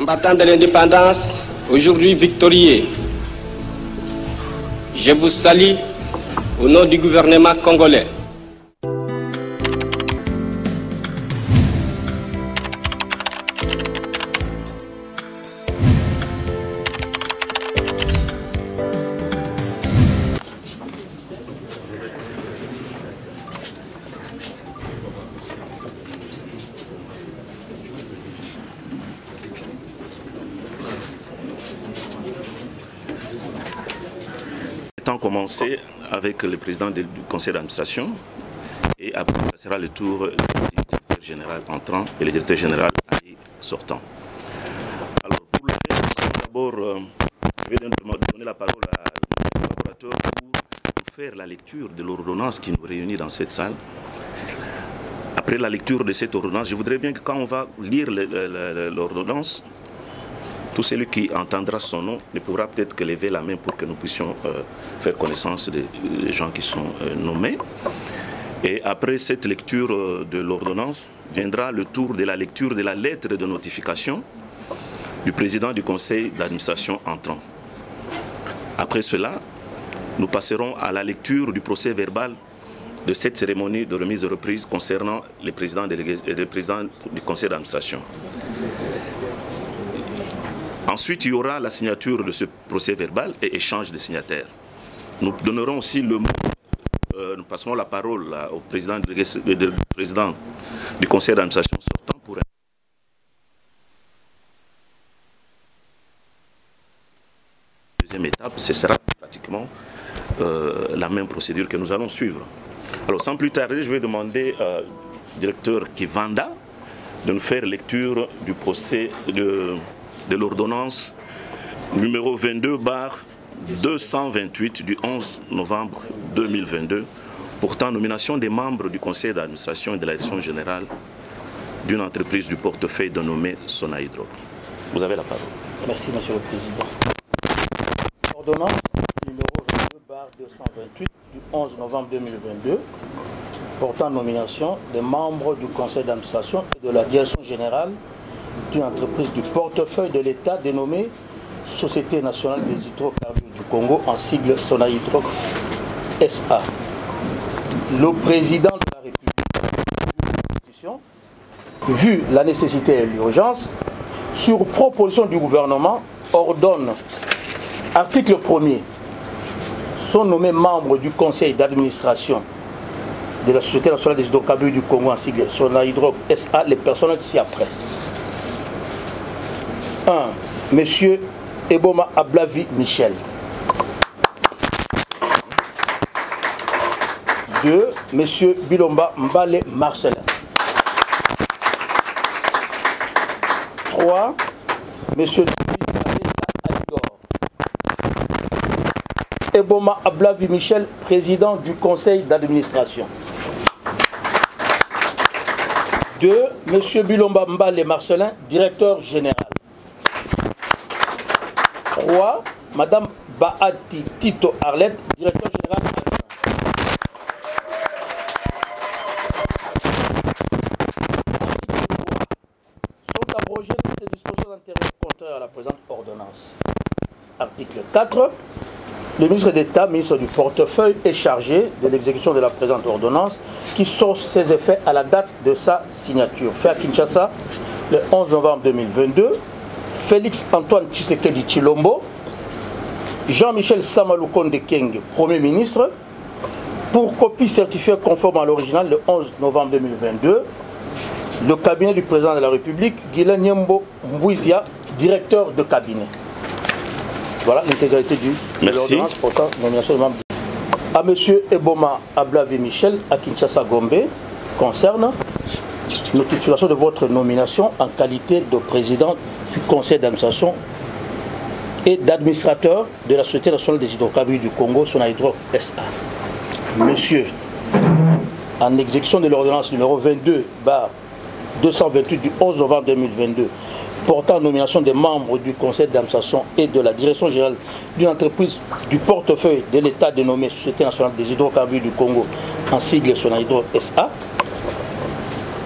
Combattants de l'indépendance, aujourd'hui victorieux, je vous salue au nom du gouvernement congolais. Commencer avec le président du conseil d'administration et après ce sera le tour du directeur général entrant et le directeur général sortant. Alors pour le faire, d'abord je vais donner la parole à nos collaborateurs pour nous faire la lecture de l'ordonnance qui nous réunit dans cette salle. Après la lecture de cette ordonnance, je voudrais bien que quand on va lire l'ordonnance, tout celui qui entendra son nom ne pourra peut-être que lever la main pour que nous puissions faire connaissance des gens qui sont nommés. Et après cette lecture de l'ordonnance, viendra le tour de la lecture de la lettre de notification du président du conseil d'administration entrant. Après cela, nous passerons à la lecture du procès verbal de cette cérémonie de remise et reprise concernant les présidents du conseil d'administration. Ensuite, il y aura la signature de ce procès verbal et échange de signataires. Nous donnerons aussi le mot, nous passerons la parole au président du conseil d'administration sortant pour une deuxième étape. Ce sera pratiquement la même procédure que nous allons suivre. Alors, sans plus tarder, je vais demander au directeur Kivanda de nous faire lecture du procès de l'ordonnance numéro 22/228 du 11 novembre 2022 portant nomination des membres du conseil d'administration et de la direction générale d'une entreprise du portefeuille dénommée Sonaïdro. Vous avez la parole. Merci, Monsieur le Président. Ordonnance numéro 22/228 du 11 novembre 2022 portant nomination des membres du conseil d'administration et de la direction générale d'une entreprise du portefeuille de l'État dénommée Société nationale des hydrocarbures du Congo, en sigle Sonaïdro SA. Le président de la République, vu la nécessité et l'urgence, sur proposition du gouvernement, ordonne, article 1er, sont nommés membres du conseil d'administration de la Société nationale des hydrocarbures du Congo, en sigle Sonaïdro SA, les personnes ci-après. 1. Monsieur Eboma Ablavi Michel. 2. Monsieur Bilomba Mbale Marcelin. 3. Monsieur Eboma Ablavi Michel, président du conseil d'administration. 2. Monsieur Bilomba Mbale Marcelin, directeur général. 3. Madame Baati Tito Arlette, directeur général. Sont abrogées toutes les dispositions d'intérêt contraires à la présente ordonnance. Article 4. Le ministre d'État, ministre du portefeuille, est chargé de l'exécution de la présente ordonnance qui sort ses effets à la date de sa signature. Fait à Kinshasa le 11 novembre 2022. Félix Antoine Tshisekedi Tshilombo, Jean-Michel Samalou Konde Keng, Premier ministre, pour copie certifiée conforme à l'original le 11 novembre 2022, le cabinet du président de la République, Guilain Nyembo Mbouizia, directeur de cabinet. Voilà l'intégralité de l'ordonnance portant nomination de membres. À M. Eboma Ablavi Michel, à Kinshasa Gombe, concerne notification de votre nomination en qualité de président du conseil d'administration et d'administrateur de la Société nationale des hydrocarbures du Congo, Sonaïdro SA. Monsieur, en exécution de l'ordonnance numéro 22/228 du 11 novembre 2022, portant nomination des membres du conseil d'administration et de la direction générale d'une entreprise du portefeuille de l'État dénommée Société nationale des hydrocarbures du Congo, en sigle Sonaïdro SA,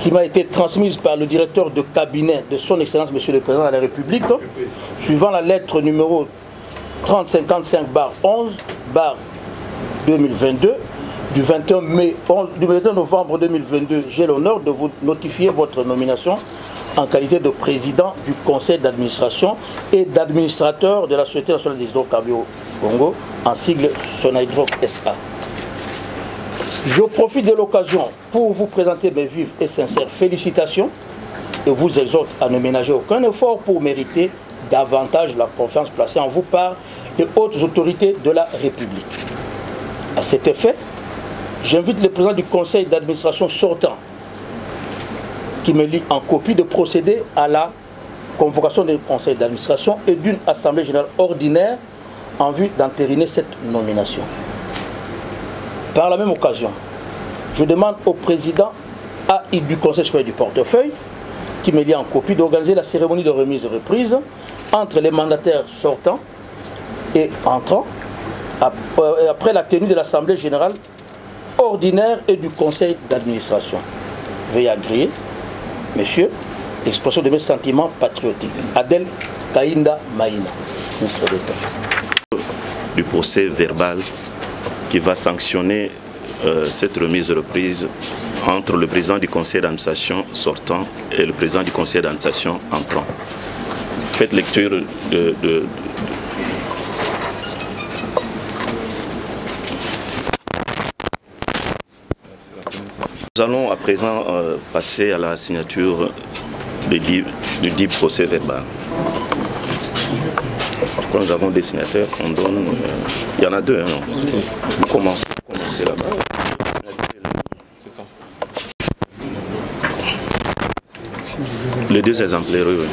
qui m'a été transmise par le directeur de cabinet de son Excellence Monsieur le Président de la République, suivant la lettre numéro 3055/11/2022 du 21 novembre 2022. J'ai l'honneur de vous notifier votre nomination en qualité de président du conseil d'administration et d'administrateur de la Société nationale des hydrocarbures au Congo, en sigle Sonhydroc SA. Je profite de l'occasion pour vous présenter mes vives et sincères félicitations et vous exhorte à ne ménager aucun effort pour mériter davantage la confiance placée en vous par les hautes autorités de la République. À cet effet, j'invite le président du conseil d'administration sortant, qui me lie en copie, de procéder à la convocation du conseil d'administration et d'une assemblée générale ordinaire en vue d'entériner cette nomination. Par la même occasion, je demande au président du conseil supérieur du portefeuille, qui me lie en copie, d'organiser la cérémonie de remise et reprise entre les mandataires sortants et entrants après la tenue de l'assemblée générale ordinaire et du conseil d'administration. Veuillez agréer, messieurs, l'expression de mes sentiments patriotiques. Adel Kainda Maïna, ministre d'État. Du procès verbal qui va sanctionner cette remise de reprise entre le président du conseil d'administration sortant et le président du conseil d'administration entrant. Faites lecture de Nous allons à présent passer à la signature du dit procès verbal. Quand nous avons des signataires, on donne... il y en a deux, hein, vous commencez là-bas. C'est ça. Les deux exemplaires, oui.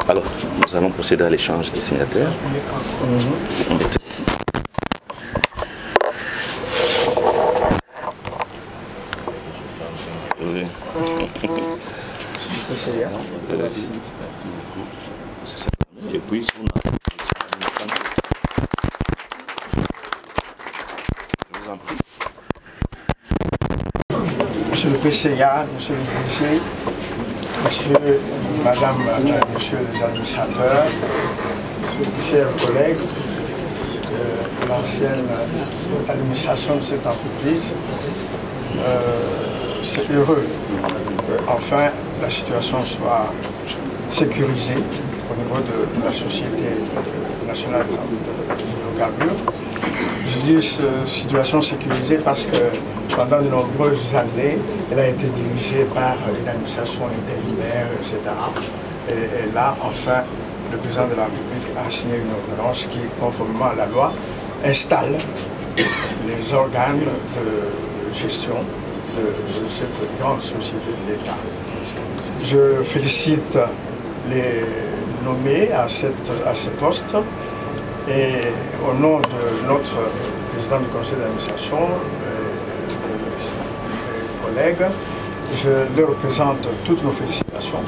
Alors, nous allons procéder à l'échange des signataires. Oui. C'est ça. Et puis, on a... Je vous en prie. Monsieur le PCA, monsieur le PG, monsieur, madame, monsieur les administrateurs, chers collègues de l'ancienne administration de cette entreprise, c'est heureux qu'enfin la situation soit sécurisée au niveau de la Société nationale des hydrocarbures. Je dis situation sécurisée parce que pendant de nombreuses années, elle a été dirigée par une administration intérimaire, etc. Et là, enfin, le président de la République a signé une ordonnance qui, conformément à la loi, installe les organes de gestion de cette grande société de l'État. Je félicite les nommés à ce poste et au nom de notre président du conseil d'administration, collègues, je leur présente toutes nos félicitations.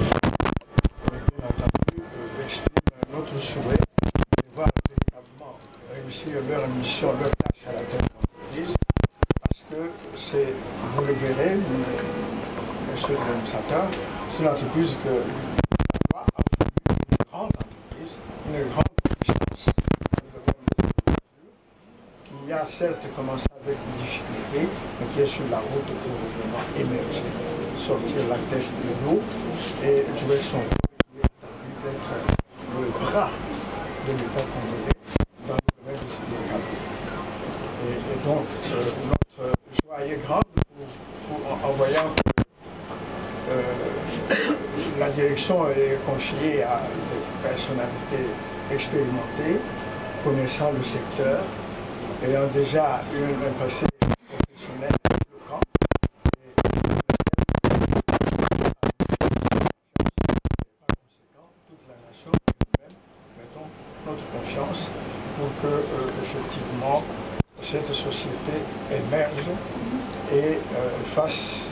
Et bien entendu, j'exprime notre souhait de voir véritablement réussir leur mission, leur tâche à la tête de l'entreprise, parce que vous le verrez, monsieur l'administrateur, c'est une entreprise que la loi a voulu une grande entreprise, une grande puissance, qui a certes commencé à avec des difficultés, mais qui est sur la route pour vraiment émerger, sortir la tête de l'eau et jouer son rôle qui est d'être le bras de l'État congolais dans le domaine du hydrocarbures. Et donc, notre joie est grande en voyant que la direction est confiée à des personnalités expérimentées, connaissant le secteur, ayant déjà eu un passé professionnel éloquent. Par conséquent, toute la nation et nous-mêmes mettons notre confiance pour que, effectivement, cette société émerge et fasse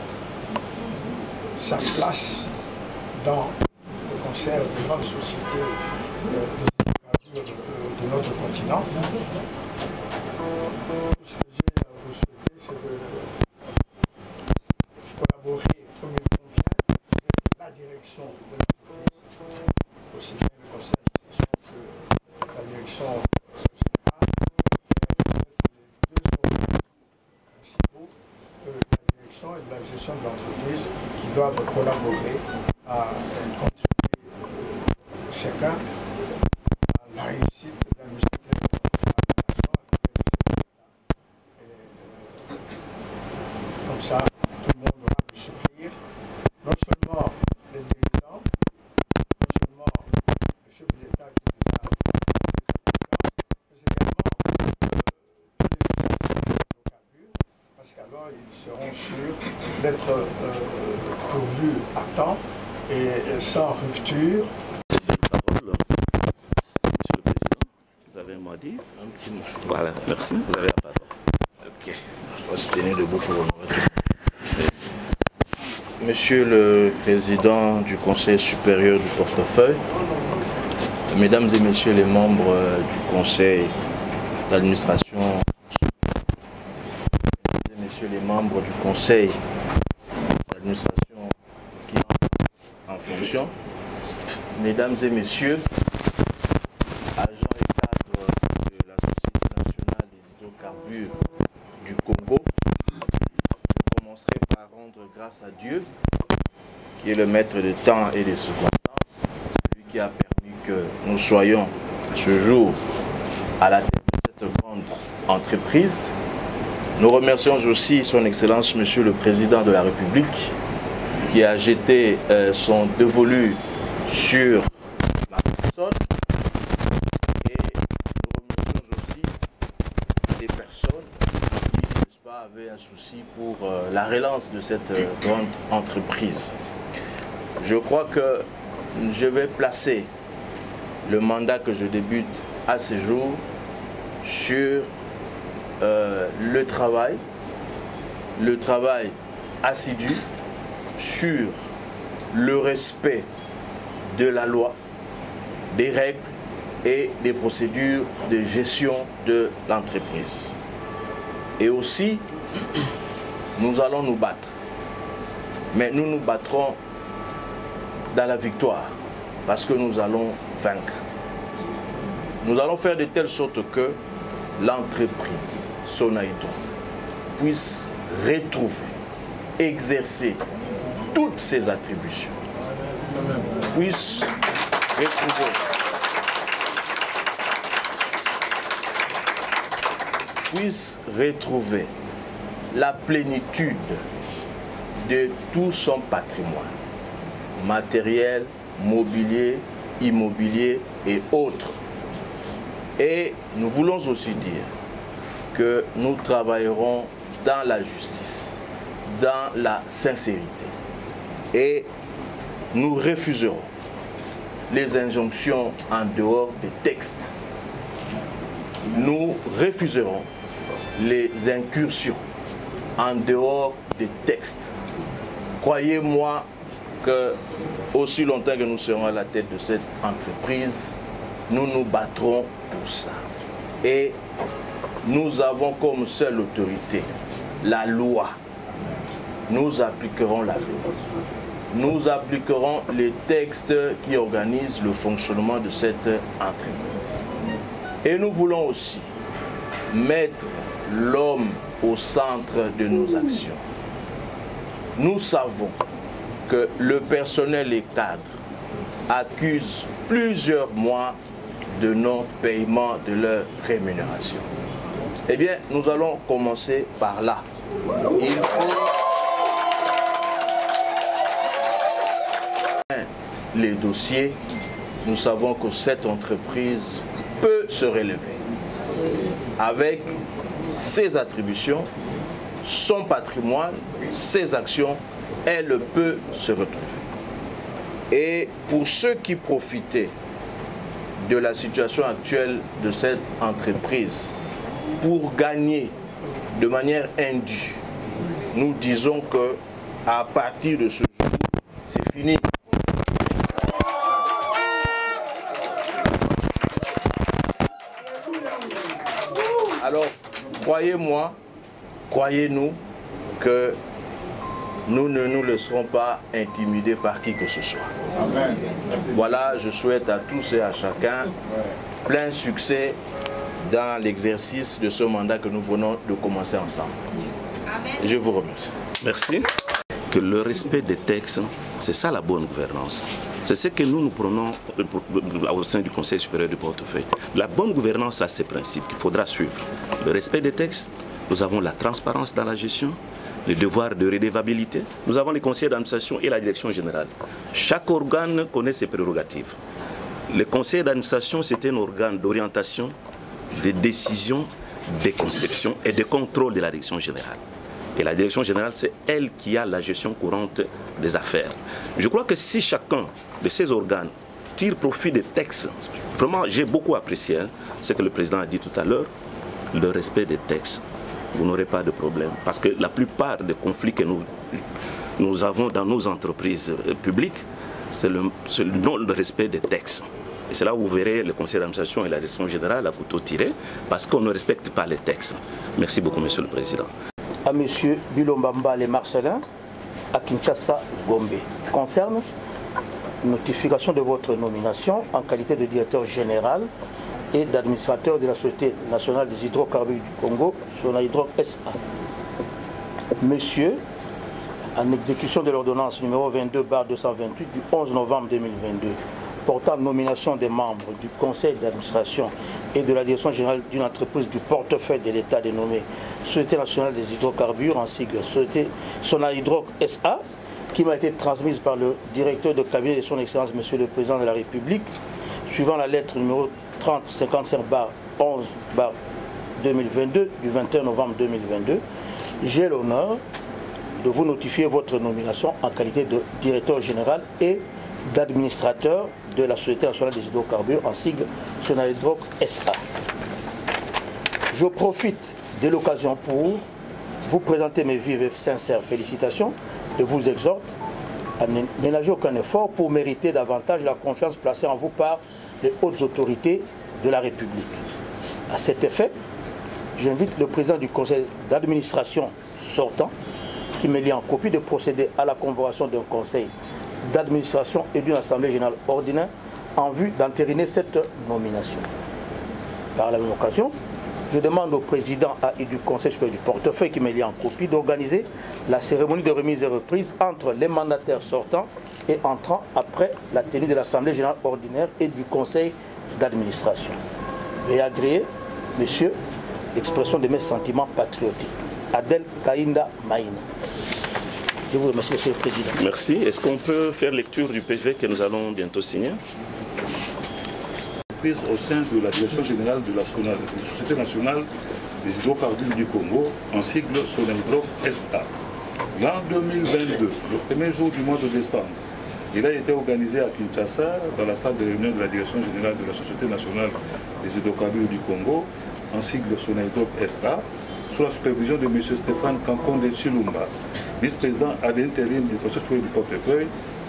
sa place dans le concert des grandes sociétés de notre continent. Ce que j'ai à vous souhaiter, c'est de collaborer comme il convient avec la direction de l'entreprise, aussi bien le conseil d'administration que la direction générale, et les deux organes principaux de la direction et de la gestion de l'entreprise qui doivent collaborer à contribuer chacun à la réussite de la mission de la nation. Comme ça, tout le monde aura pu sourire, non seulement les dirigeants, non seulement le chef de l'État qui nous a mais également tous les hydrocarbures, parce qu'alors ils seront sûrs d'être pourvus à temps et sans rupture. Monsieur le Président, vous avez un mot à dire? Un petit mot. Voilà, merci. Vous avez la parole. Ok, il faut se tenir debout pour honorer. Monsieur le Président du Conseil supérieur du portefeuille, Mesdames et Messieurs les membres du Conseil d'administration, Mesdames et Messieurs les membres du Conseil d'administration qui entrent en fonction, Mesdames et Messieurs, agents et cadres de la Société nationale des hydrocarbures du Congo, je commencerai par rendre grâce à Dieu, qui est le maître de temps et des circonstances, celui qui a permis que nous soyons ce jour à la tête de cette grande entreprise. Nous remercions aussi son Excellence, Monsieur le Président de la République, qui a jeté son dévolu sur ma personne. Et nous remercions aussi les personnes qui, n'est-ce pas, avaient un souci pour la relance de cette grande entreprise. Je crois que je vais placer le mandat que je débute à ce jour sur le travail assidu, sur le respect de la loi, des règles et des procédures de gestion de l'entreprise. Et aussi, nous allons nous battre. Mais nous nous battrons dans la victoire, parce que nous allons vaincre. Nous allons faire de telle sorte que l'entreprise Sonaïton puisse retrouver, exercer toutes ses attributions, puisse retrouver la plénitude de tout son patrimoine, matériel, mobilier, immobilier et autres. Et nous voulons aussi dire que nous travaillerons dans la justice, dans la sincérité. Et nous refuserons les injonctions en dehors des textes. Nous refuserons les incursions en dehors des textes. Croyez-moi que aussi longtemps que nous serons à la tête de cette entreprise, nous nous battrons pour ça. Et nous avons comme seule autorité la loi. Nous appliquerons la loi. Nous appliquerons les textes qui organisent le fonctionnement de cette entreprise. Et nous voulons aussi mettre l'homme au centre de nos actions. Nous savons que le personnel et cadre accuse plusieurs mois de non-paiement de leur rémunération. Eh bien, nous allons commencer par là. Il faut les dossiers. Nous savons que cette entreprise peut se relever avec ses attributions, son patrimoine, ses actions, elle peut se retrouver. Et pour ceux qui profitaient de la situation actuelle de cette entreprise pour gagner de manière indue, nous disons que à partir de ce jour, c'est fini. Alors, croyez-moi, croyez-nous que nous ne nous laisserons pas intimider par qui que ce soit. Amen. Voilà, je souhaite à tous et à chacun plein succès dans l'exercice de ce mandat que nous venons de commencer ensemble. Amen. Je vous remercie. Merci. Que le respect des textes, c'est ça la bonne gouvernance. C'est ce que nous prenons au sein du Conseil supérieur du portefeuille. La bonne gouvernance a ses principes qu'il faudra suivre. Le respect des textes, nous avons la transparence dans la gestion, le devoir de redevabilité. Nous avons les conseils d'administration et la direction générale. Chaque organe connaît ses prérogatives. Le conseil d'administration, c'est un organe d'orientation, de décision, de conception et de contrôle de la direction générale. Et la direction générale, c'est elle qui a la gestion courante des affaires. Je crois que si chacun de ces organes tire profit des textes, vraiment, j'ai beaucoup apprécié ce que le président a dit tout à l'heure, le respect des textes. Vous n'aurez pas de problème. Parce que la plupart des conflits que nous avons dans nos entreprises publiques, c'est le non-respect des textes. Et c'est là où vous verrez le conseil d'administration et la direction générale à couteau tiré, parce qu'on ne respecte pas les textes. Merci beaucoup, Monsieur le Président. À M. Bilombamba les Marcelin, à Kinshasa, Gombe. Concerne notification de votre nomination en qualité de directeur général et d'administrateur de la Société nationale des hydrocarbures du Congo, Sonahydroc SA. Monsieur, en exécution de l'ordonnance numéro 22/228 du 11 novembre 2022, portant nomination des membres du conseil d'administration et de la direction générale d'une entreprise du portefeuille de l'État dénommée Société nationale des hydrocarbures, en sigle Société Sonahydroc SA, qui m'a été transmise par le directeur de cabinet de son Excellence, Monsieur le Président de la République, suivant la lettre numéro 3055/11/2022 du 21 novembre 2022, j'ai l'honneur de vous notifier votre nomination en qualité de directeur général et d'administrateur de la Société nationale des hydrocarbures, en sigle Sonahydroc SA. Je profite de l'occasion pour vous présenter mes vives et sincères félicitations et vous exhorte à ne ménager aucun effort pour mériter davantage la confiance placée en vous par les hautes autorités de la République. À cet effet, j'invite le président du conseil d'administration sortant, qui me lie en copie, de procéder à la convocation d'un conseil d'administration et d'une assemblée générale ordinaire en vue d'entériner cette nomination. Par la même occasion, je demande au président du conseil supérieur du portefeuille, qui me lie en copie, d'organiser la cérémonie de remise et reprise entre les mandataires sortants et entrants après la tenue de l'assemblée générale ordinaire et du conseil d'administration. Veuillez agréer, monsieur, l'expression de mes sentiments patriotiques. Adel Kainda Maïna. Je vous remercie, monsieur le président. Merci. Est-ce qu'on peut faire lecture du PV que nous allons bientôt signer? Au sein de la direction générale de la Société nationale des hydrocarbures du Congo, en sigle Sonahydroc SA. L'an 2022, le premier jour du mois de décembre, il a été organisé à Kinshasa, dans la salle de réunion de la direction générale de la Société nationale des hydrocarbures du Congo, en sigle Sonahydroc SA, sous la supervision de M. Stéphane Kankonde Chilumba, vice-président ad intérim du Conseil supérieur du portefeuille,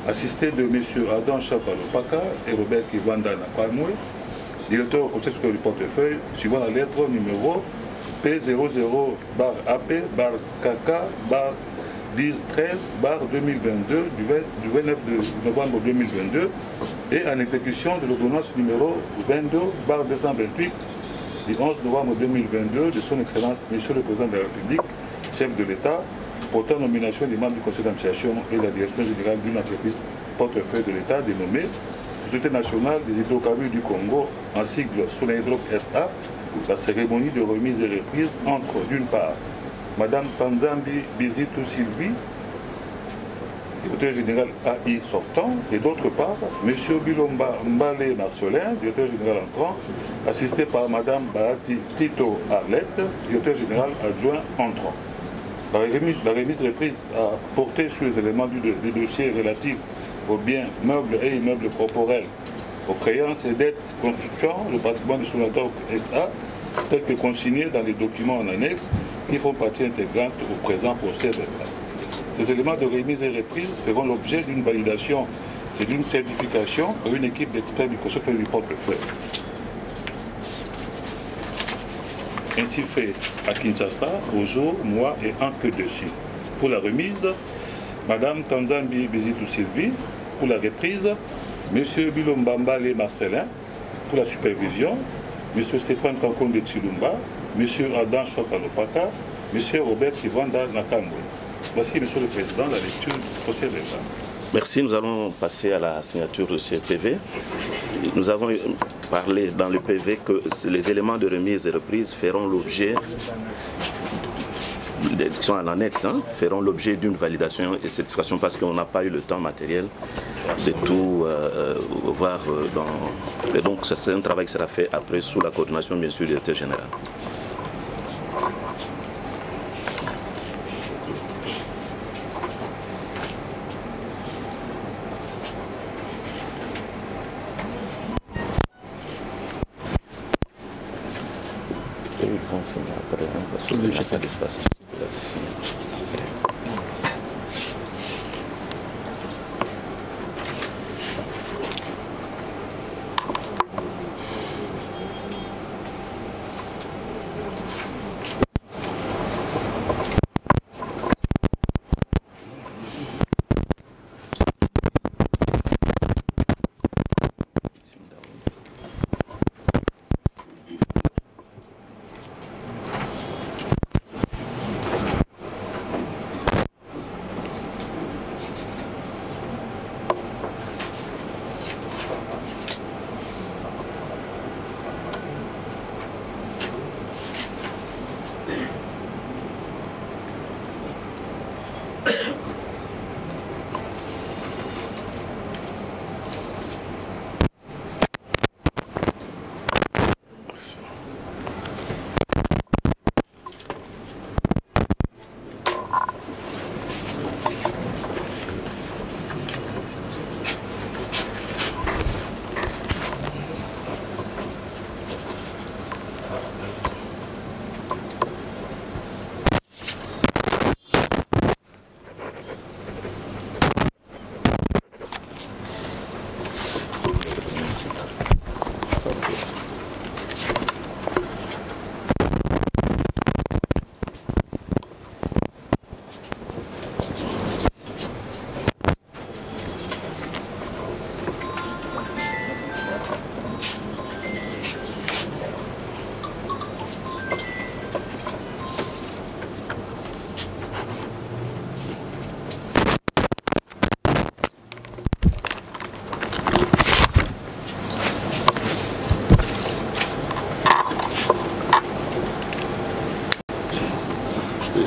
assisté de M. Adam Chapalopaka et Robert Kivanda Nakwamwe, directeur au Conseil supérieur du portefeuille, suivant la lettre numéro P00-AP-KK-1013-2022 du 29 novembre 2022 et en exécution de l'ordonnance numéro 22/228 du 11 novembre 2022 de son Excellence Monsieur le Président de la République, chef de l'État, portant nomination des membres du Conseil d'administration et de la direction générale d'une entreprise portefeuille de l'État dénommée Société nationale des hydrocarbures du Congo, en sigle Sonatrach SA, la cérémonie de remise et reprise entre, d'une part, Madame Tanzambi Bizitou Sylvie, directeur général AI sortant, et d'autre part, M. Bilomba Mbale Marcelin, directeur général entrant, assisté par Madame Bahati Tito Arlette, directeur général adjoint entrant. La remise reprise a porté sur les éléments du dossier relatifs aux biens, meubles et immeubles corporels, aux créances et dettes constituant le patrimoine de Sonatrach SA, tels que consignés dans les documents en annexe qui font partie intégrante au présent procès verbal. Ces éléments de remise et reprise feront l'objet d'une validation et d'une certification par une équipe d'experts du Conseil du portefeuille. Ainsi fait à Kinshasa, au jour, mois et an que dessus. Pour la remise, Madame Tanzambi Bizitou Sylvie. Pour la reprise, M. Bilomba Mbale Marcelin. Pour la supervision, M. Stéphane Kankonde Chilumba, M. Adam Chapalopaka, M. Robert Kivanda Nakambwe. Voici, Monsieur le Président, la lecture du procès verbal. Merci. Nous allons passer à la signature de ce PV. Nous avons parlé dans le PV que les éléments de remise et reprise feront l'objet, qui sont en annexe, feront l'objet d'une validation et certification parce qu'on n'a pas eu le temps matériel de tout voir dans... Et donc c'est un travail qui sera fait après sous la coordination bien sûr du directeur général. Parce que le pas d'espace.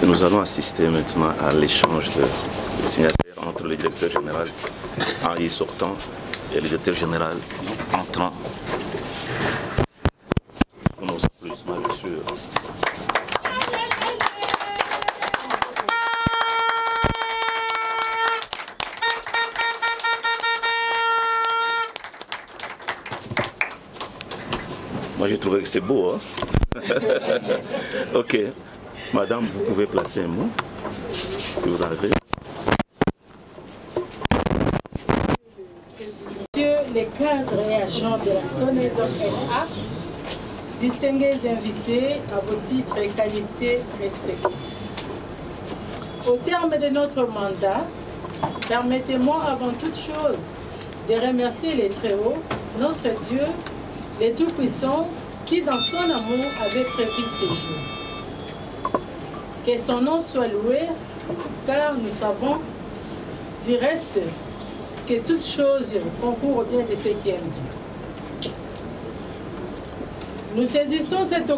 Nous allons assister maintenant à l'échange de signataires entre le directeur général AI sortant et le directeur général entrant. Nos applaudissements, bien sûr. Moi, j'ai trouvé que c'est beau, hein? Ok. Madame, vous pouvez placer un mot, si vous avez. Messieurs les cadres et agents de la Sonatrach SA, distingués invités à vos titres et qualités respectifs. Au terme de notre mandat, permettez-moi avant toute chose de remercier les Très-Hauts, notre Dieu, les Tout-Puissants, qui dans son amour avait prévu ces jours. Que son nom soit loué, car nous savons du reste que toute chose concourt au bien de ceux qui aiment Dieu. Nous saisissons cette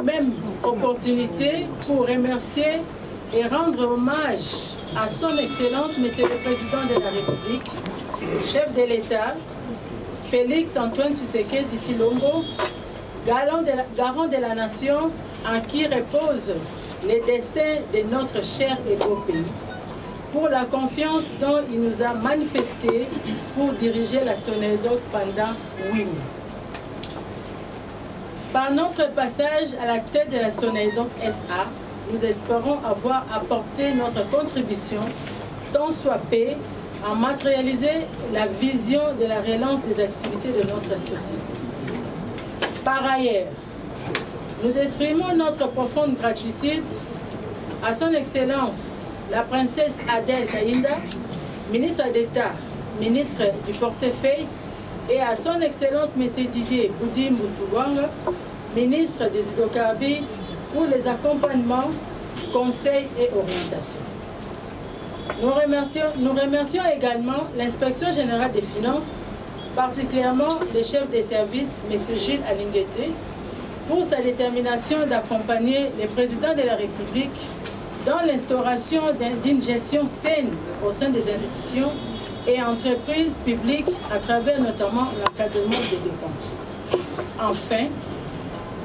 même opportunité pour remercier et rendre hommage à son Excellence, Monsieur le Président de la République, chef de l'État, Félix Antoine Tshisekedi Tshilombo, garant de la nation en qui repose les destins de notre cher et beau pays, pour la confiance dont il nous a manifesté pour diriger la SONEDOC pendant 8 mois. Par notre passage à la tête de la SONEDOC SA, nous espérons avoir apporté notre contribution, tant soit peu, à matérialiser la vision de la relance des activités de notre société. Par ailleurs, nous exprimons notre profonde gratitude à son Excellence, la princesse Adèle Kaïnda, ministre d'État, ministre du portefeuille, et à son Excellence M. Didier Boudi Mboutouanga, ministre des Hydrocarbures, pour les accompagnements, conseils et orientations. Nous remercions également l'Inspection générale des finances, particulièrement le chef des services, M. Gilles Alinguete, pour sa détermination d'accompagner le président de la République dans l'instauration d'une gestion saine au sein des institutions et entreprises publiques à travers notamment l'encadrement des dépenses. Enfin,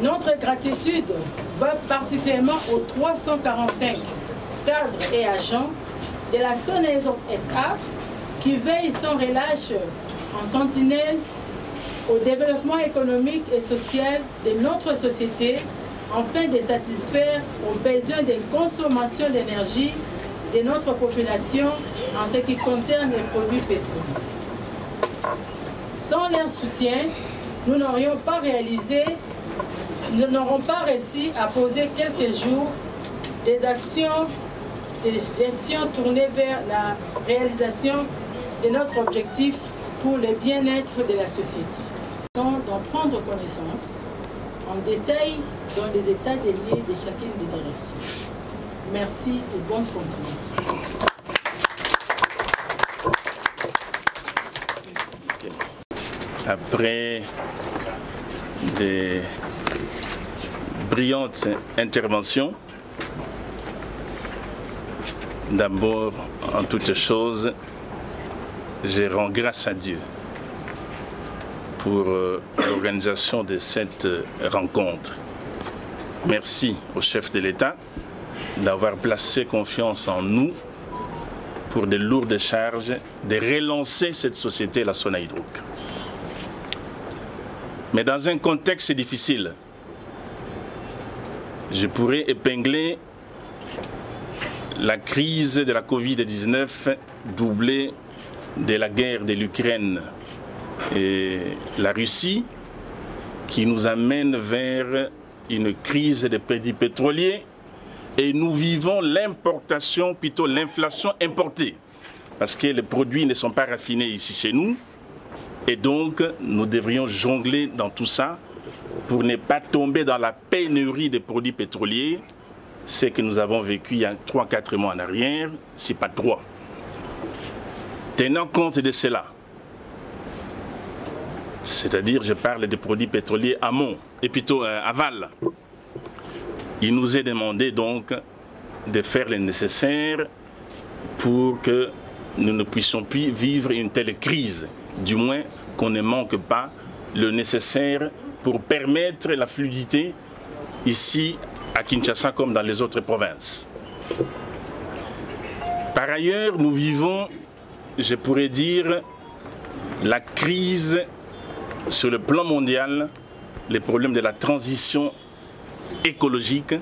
notre gratitude va particulièrement aux 345 cadres et agents de la SONEDOC SA qui veillent sans relâche en sentinelle au développement économique et social de notre société afin de satisfaire aux besoins de consommation d'énergie de notre population en ce qui concerne les produits pétroliers. Sans leur soutien, nous n'aurions pas réussi à poser quelques jours des actions de gestion tournées vers la réalisation de notre objectif pour le bien-être de la société. D'en prendre connaissance en détail dans les états des lieux de chacune des directions. Merci et bonne continuation. Après des brillantes interventions, d'abord, en toutes choses, je rends grâce à Dieu pour l'organisation de cette rencontre. Merci au chef de l'État d'avoir placé confiance en nous pour de lourdes charges de relancer cette société, la SONAHYDROC. Mais dans un contexte difficile, je pourrais épingler la crise de la Covid-19 doublée de la guerre de l'Ukraine et la Russie qui nous amène vers une crise des produits pétroliers et nous vivons l'importation, plutôt l'inflation importée parce que les produits ne sont pas raffinés ici chez nous et donc nous devrions jongler dans tout ça pour ne pas tomber dans la pénurie des produits pétroliers, ce que nous avons vécu il y a 3-4 mois en arrière, si pas 3. Tenant compte de cela, c'est-à-dire je parle des produits pétroliers amont et plutôt aval, il nous est demandé donc de faire le nécessaire pour que nous ne puissions plus vivre une telle crise, du moins qu'on ne manque pas le nécessaire pour permettre la fluidité ici à Kinshasa comme dans les autres provinces. Par ailleurs, nous vivons, je pourrais dire, la crise sur le plan mondial, les problèmes de la transition écologique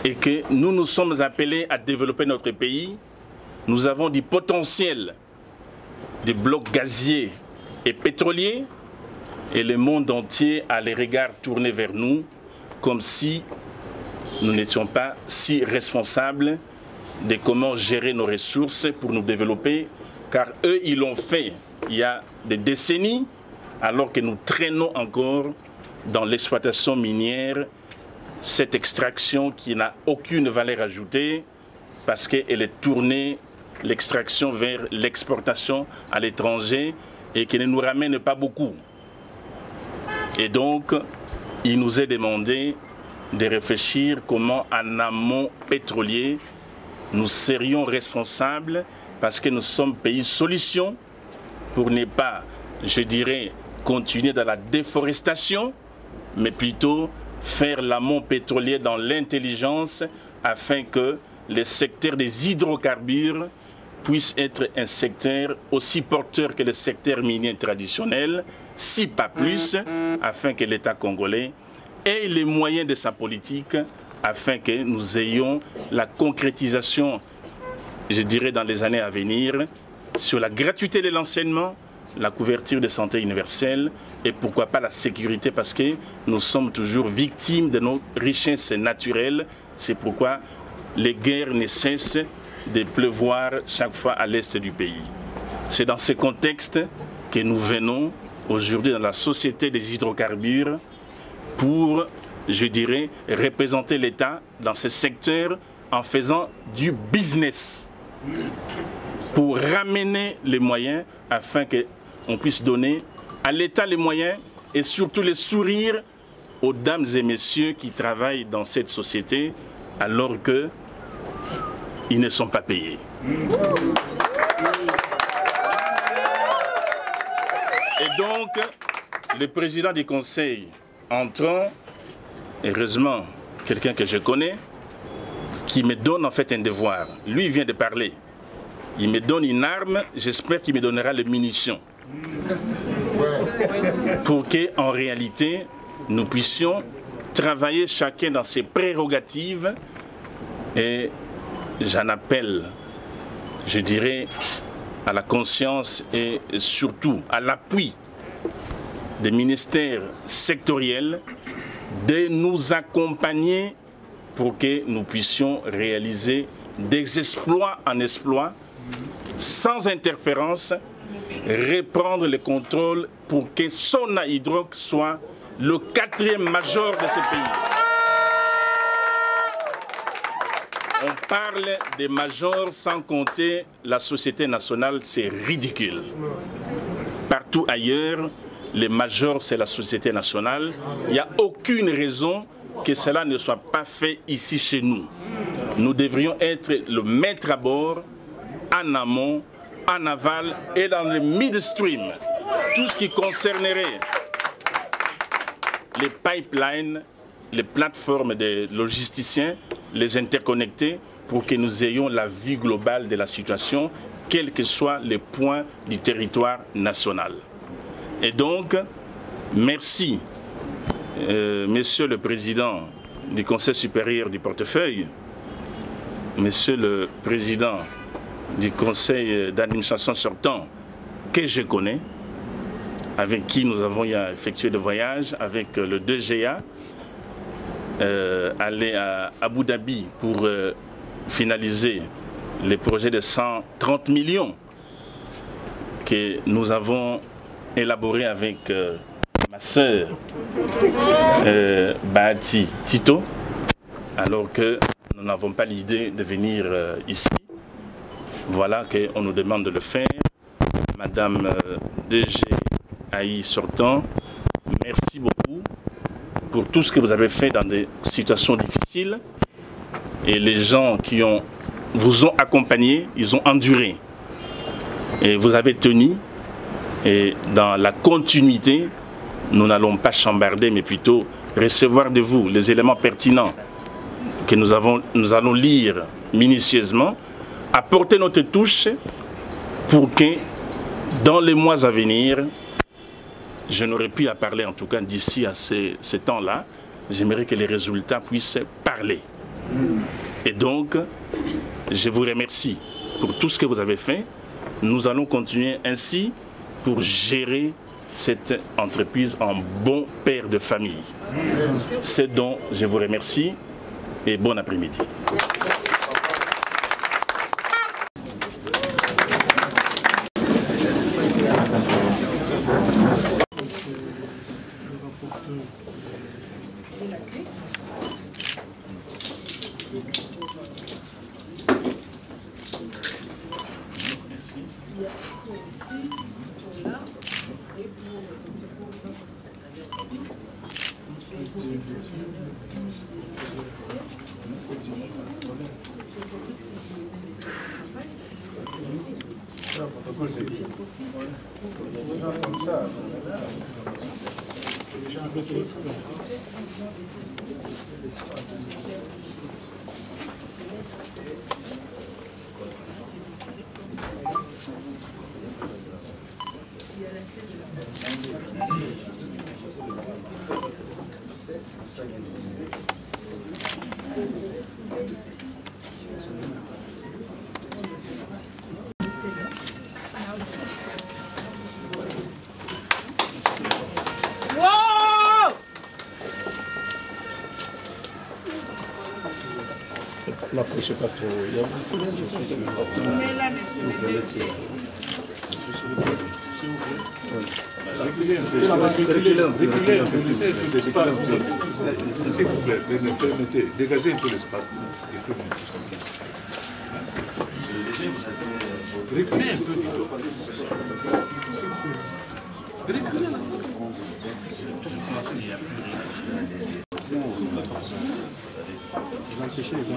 et que nous nous sommes appelés à développer notre pays. Nous avons du potentiel des blocs gaziers et pétroliers et le monde entier a les regards tournés vers nous comme si nous n'étions pas si responsables de comment gérer nos ressources pour nous développer, car eux, ils l'ont fait il y a des décennies, alors que nous traînons encore dans l'exploitation minière cette extraction qui n'a aucune valeur ajoutée parce qu'elle est tournée, l'extraction, vers l'exportation à l'étranger et qui ne nous ramène pas beaucoup. Et donc, il nous est demandé de réfléchir comment en amont pétrolier, nous serions responsables parce que nous sommes pays solution pour ne pas, je dirais, continuer dans la déforestation, mais plutôt faire l'amont pétrolier dans l'intelligence afin que le secteur des hydrocarbures puisse être un secteur aussi porteur que le secteur minier traditionnel, si pas plus, afin que l'État congolais ait les moyens de sa politique, afin que nous ayons la concrétisation, je dirais, dans les années à venir, sur la gratuité de l'enseignement, la couverture de santé universelle et pourquoi pas la sécurité, parce que nous sommes toujours victimes de nos richesses naturelles. C'est pourquoi les guerres ne cessent de pleuvoir chaque fois à l'est du pays. C'est dans ce contexte que nous venons aujourd'hui dans la société des hydrocarbures pour, je dirais, représenter l'État dans ce secteur en faisant du business pour ramener les moyens afin qu'on puisse donner à l'État les moyens et surtout les sourires aux dames et messieurs qui travaillent dans cette société alors qu'ils ne sont pas payés. Et donc, le président du conseil entrant, heureusement, quelqu'un que je connais, qui me donne en fait un devoir. Lui, il vient de parler. Il me donne une arme, j'espère qu'il me donnera les munitions. Pour qu'en réalité, nous puissions travailler chacun dans ses prérogatives. Et j'en appelle, je dirais, à la conscience et surtout à l'appui des ministères sectoriels de nous accompagner pour que nous puissions réaliser des exploits en exploits sans interférence, reprendre le contrôle pour que Sona Hydro soit le 4e major de ce pays. On parle des majors sans compter la société nationale, c'est ridicule. Partout ailleurs, les majors, c'est la société nationale. Il n'y a aucune raison que cela ne soit pas fait ici chez nous. Nous devrions être le maître à bord, en amont, en aval et dans le midstream. Tout ce qui concernerait les pipelines, les plateformes des logisticiens, les interconnecter pour que nous ayons la vue globale de la situation, quels que soient les points du territoire national. Et donc, merci, Monsieur le Président du Conseil supérieur du portefeuille, Monsieur le Président du Conseil d'administration sortant, que je connais, avec qui nous avons effectué des voyages, avec le 2GA, aller à Abu Dhabi pour finaliser les projets de 130 millions que nous avons élaboré avec ma sœur Bahati Tito, alors que nous n'avons pas l'idée de venir ici. Voilà qu'on nous demande de le faire. Madame DG Aïe sortant, merci beaucoup pour tout ce que vous avez fait dans des situations difficiles. Et les gens qui vous ont accompagné, ils ont enduré. Et vous avez tenu. Et dans la continuité, nous n'allons pas chambarder, mais plutôt recevoir de vous les éléments pertinents que nous allons lire minutieusement, apporter notre touche pour que dans les mois à venir, je n'aurais plus à parler, en tout cas d'ici à ce temps-là, j'aimerais que les résultats puissent parler. Et donc, je vous remercie pour tout ce que vous avez fait. Nous allons continuer ainsi pour gérer cette entreprise en bon père de famille. C'est donc, je vous remercie et bon après-midi. N'approchez pas trop. Il y a beaucoup de gens qui sont passés. Reculez un peu, laissez un peu d'espace. S'il vous plaît, permettez, dégagez un peu l'espace. Reculez un peu. Vous empêchez les gens.